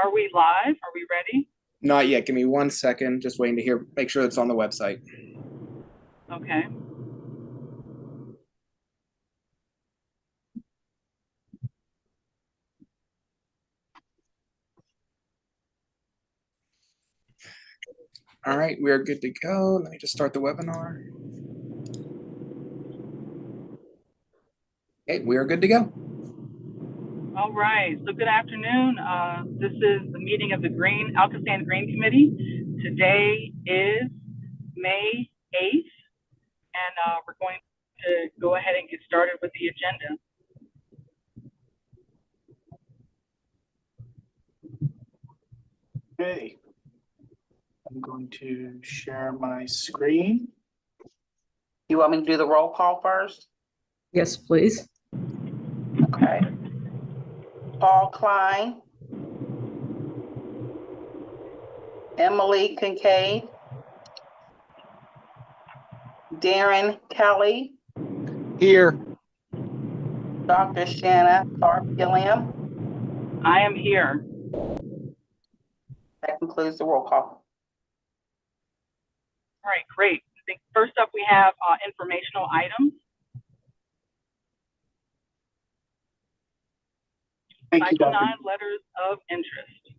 Are we live? Are we ready? Not yet. Give me 1 second. Just waiting to hear. Make sure it's on the website. Okay. All right, we are good to go. Let me just start the webinar. Okay, we are good to go. All right. So good afternoon. This is the meeting of the ALCOSAN Green Committee. Today is May 8th, and we're going to go ahead and get started with the agenda. Okay, I'm going to share my screen. You want me to do the roll call first? Yes, please. Okay. Paul Klein. Emily Kincaid. Darren Kelly. Here. Dr. Shanna Tharp-Gilliam. I am here. That concludes the roll call. All right, great. I think first up we have informational items. Thank you, Cycle Dr. 9 letters of interest.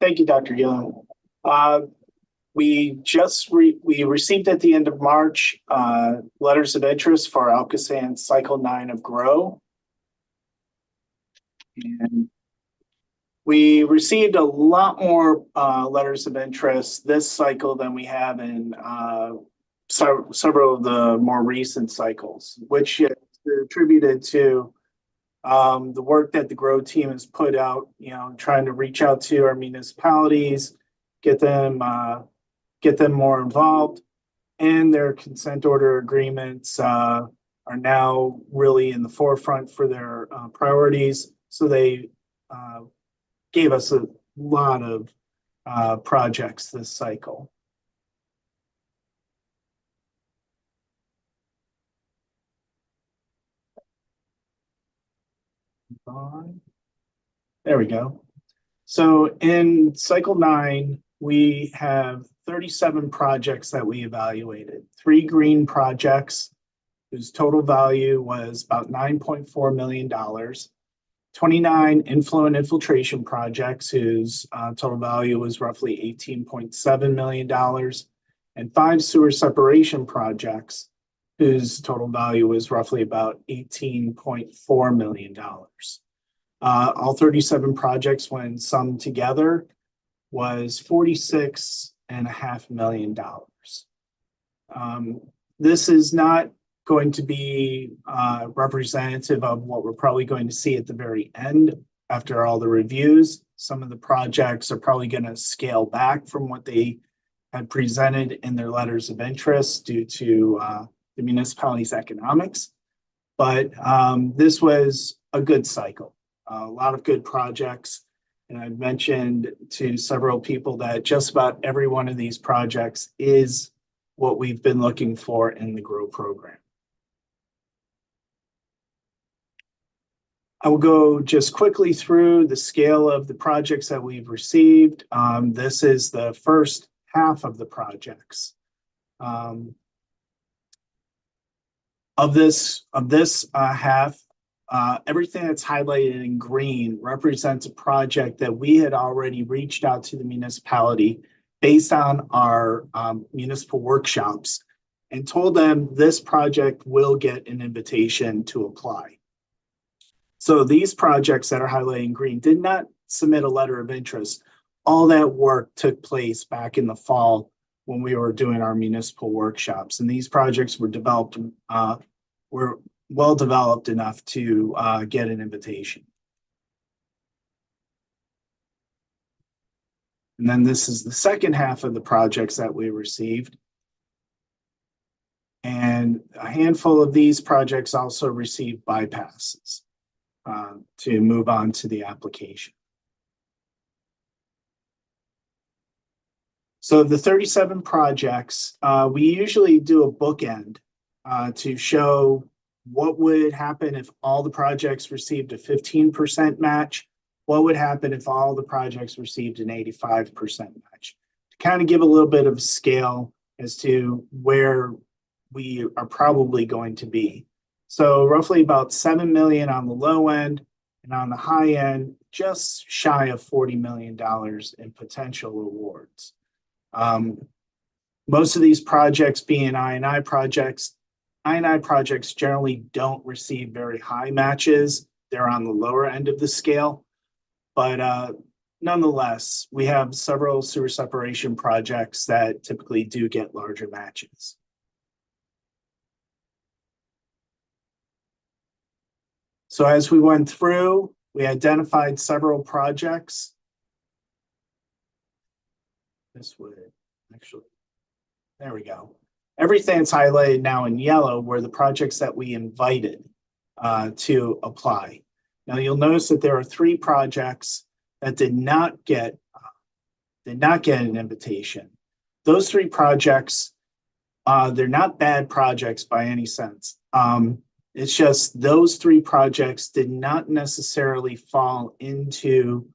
Thank you, Dr. Gillen. We received at the end of March letters of interest for ALCOSAN Cycle 9 of GROW. And we received a lot more letters of interest this cycle than we have in several of the more recent cycles, which is attributed to the work that the GROW team has put out, trying to reach out to our municipalities, get them more involved, and their consent order agreements are now really in the forefront for their priorities. So they gave us a lot of projects this cycle. There we go. So in cycle 9, we have 37 projects that we evaluated. 3 green projects whose total value was about $9.4 million. 29 inflow and infiltration projects whose total value was roughly $18.7 million. And 5 sewer separation projects whose total value was roughly about $18.4 million. All 37 projects, when summed together, was $46.5 million. This is not going to be representative of what we're probably going to see at the very end after all the reviews. Some of the projects are probably going to scale back from what they had presented in their letters of interest due to the municipality's economics. But this was a good cycle, a lot of good projects. And I've mentioned to several people that just about every one of these projects is what we've been looking for in the GROW program. I will go just quickly through the scale of the projects that we've received. This is the first half of the projects. Of this half, everything that's highlighted in green represents a project that we had already reached out to the municipality based on our municipal workshops and told them this project will get an invitation to apply. So these projects that are highlighted in green did not submit a letter of interest. All that work took place back in the fall when we were doing our municipal workshops, and these projects were well developed enough to get an invitation. And then this is the second half of the projects that we received. And a handful of these projects also received bypasses to move on to the application. So the 37 projects, we usually do a bookend to show what would happen if all the projects received a 15% match what would happen if all the projects received an 85% match? To kind of give a little bit of scale as to where we are probably going to be. So roughly about 7 million on the low end, and on the high end, just shy of $40 million in potential awards. Most of these projects being I&I projects generally don't receive very high matches. They're on the lower end of the scale. But nonetheless, we have several sewer separation projects that typically do get larger matches. So as we went through, we identified several projects. This would actually, there we go. Everything that's highlighted now in yellow were the projects that we invited to apply. Now you'll notice that there are 3 projects that did not get an invitation. Those 3 projects, they're not bad projects by any sense. It's just those 3 projects did not necessarily fall into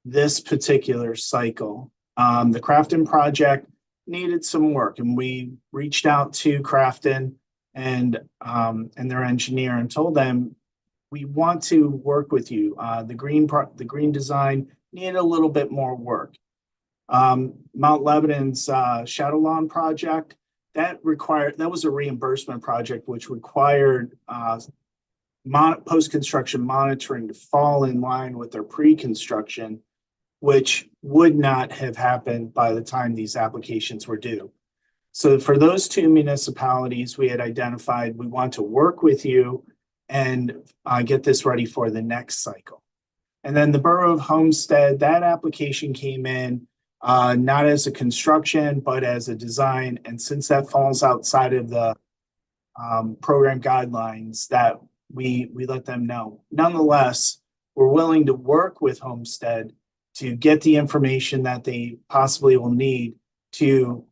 this particular cycle. The Crafton project needed some work, and we reached out to Crafton and their engineer and told them, we want to work with you. The green design needed a little bit more work. Mount Lebanon's Shadow Lawn project, that was a reimbursement project which required post-construction monitoring to fall in line with their pre-construction, which would not have happened by the time these applications were due. So for those 2 municipalities, we had identified we want to work with you and get this ready for the next cycle. And then the Borough of Homestead, that application came in not as a construction, but as a design. And since that falls outside of the program guidelines, that we let them know. Nonetheless, we're willing to work with Homestead to get the information that they possibly will need to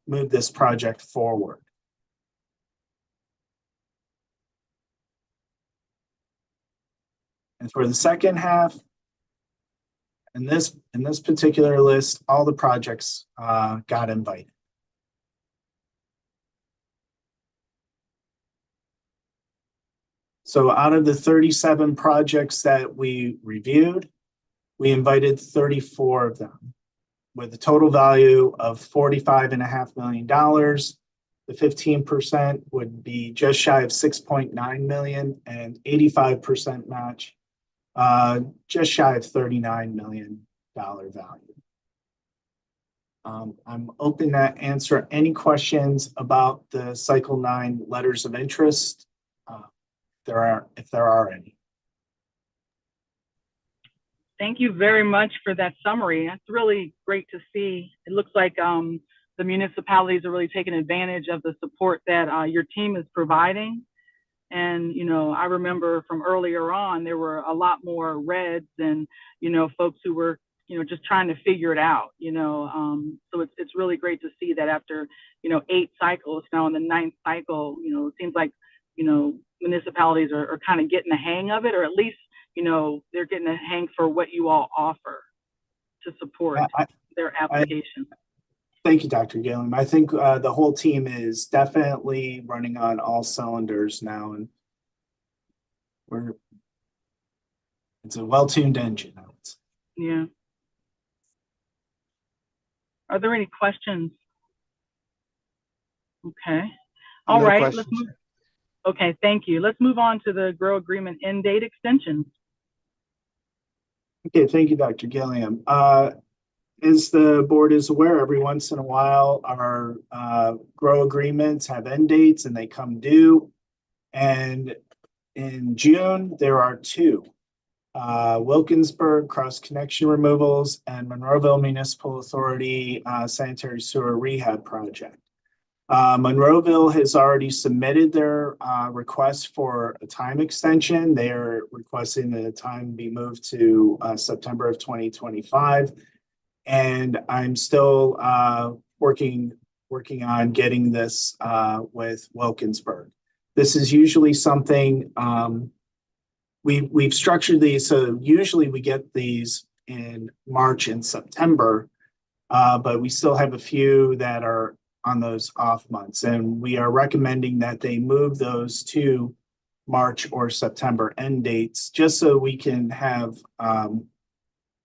move this project forward. And for the second half, in this particular list, all the projects got invited. So out of the 37 projects that we reviewed, we invited 34 of them with a total value of $45.5 million. The 15% would be just shy of 6.9 million, and 85% match, just shy of $39 million value. I'm open to answer any questions about the Cycle 9 letters of interest, if there are any. Thank you very much for that summary. That's really great to see. It looks like the municipalities are really taking advantage of the support that your team is providing. And, you know, I remember from earlier on, there were a lot more reds and, you know, folks who were, you know, just trying to figure it out, you know. So it's really great to see that after, you know, 8 cycles, now in the 9th cycle, you know, it seems like, you know, municipalities are kind of getting the hang of it, or at least, you know, they're getting a hang for what you all offer to support their application. Thank you, Dr. Gilliam. I think the whole team is definitely running on all cylinders now, and it's a well-tuned engine. Yeah. Are there any questions? Okay. All right. Let's move. Okay, thank you. Let's move on to the GROW agreement end date extensions. Okay, thank you, Dr. Gilliam. As the board is aware, every once in a while, our GROW agreements have end dates and they come due. And in June, there are 2. Wilkinsburg cross connection removals and Monroeville Municipal Authority sanitary sewer rehab project. Monroeville has already submitted their request for a time extension. They are requesting that the time be moved to September of 2025. And I'm still working on getting this with Wilkinsburg. This is usually something we've structured these, so usually we get these in March and September, but we still have a few that are on those off months, and we are recommending that they move those to March or September end dates, just so we can have,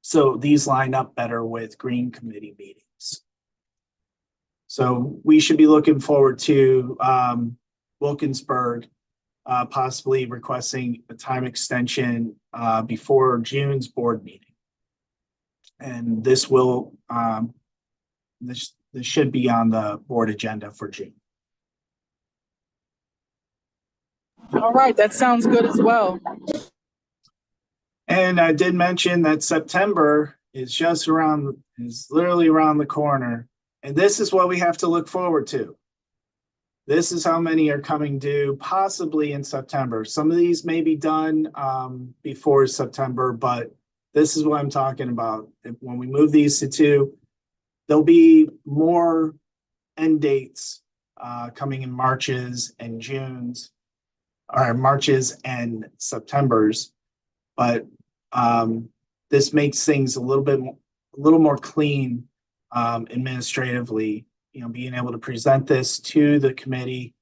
so these line up better with Green Committee meetings. So we should be looking forward to Wilkinsburg possibly requesting a time extension before June's board meeting. And this will, this should be on the board agenda for June. All right, that sounds good as well. And I did mention that September is literally around the corner. And this is what we have to look forward to. This is how many are coming due, possibly in September. Some of these may be done before September, but this is what I'm talking about. When we move these to 2, there'll be more end dates coming in Marches and Junes, or Marches and Septembers. But this makes things a little more clean administratively, being able to present this to the committee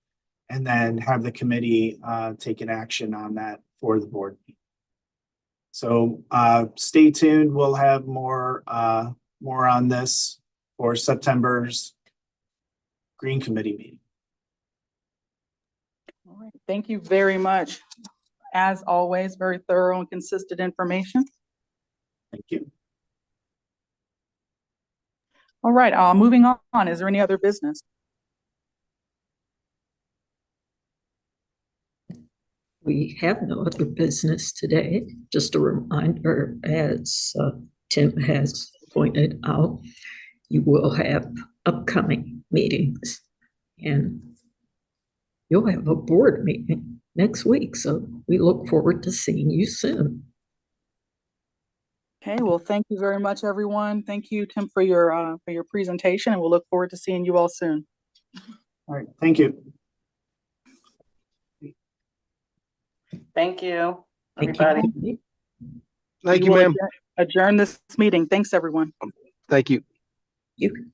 and then have the committee take an action on that for the board. So stay tuned. We'll have more on this for September's Green Committee meeting. All right, thank you very much. As always, very thorough and consistent information. Thank you. All right, moving on. Is there any other business? We have no other business today. Just a reminder, as Tim has pointed out, you will have upcoming meetings, and you'll have a board meeting next week. So we look forward to seeing you soon. Okay, well, thank you very much, everyone. Thank you, Tim, for your presentation, and we'll look forward to seeing you all soon. All right, thank you. Thank you, Thank everybody. you. Thank We you, will ma'am. Adjourn this meeting. Thanks, everyone. Thank you. You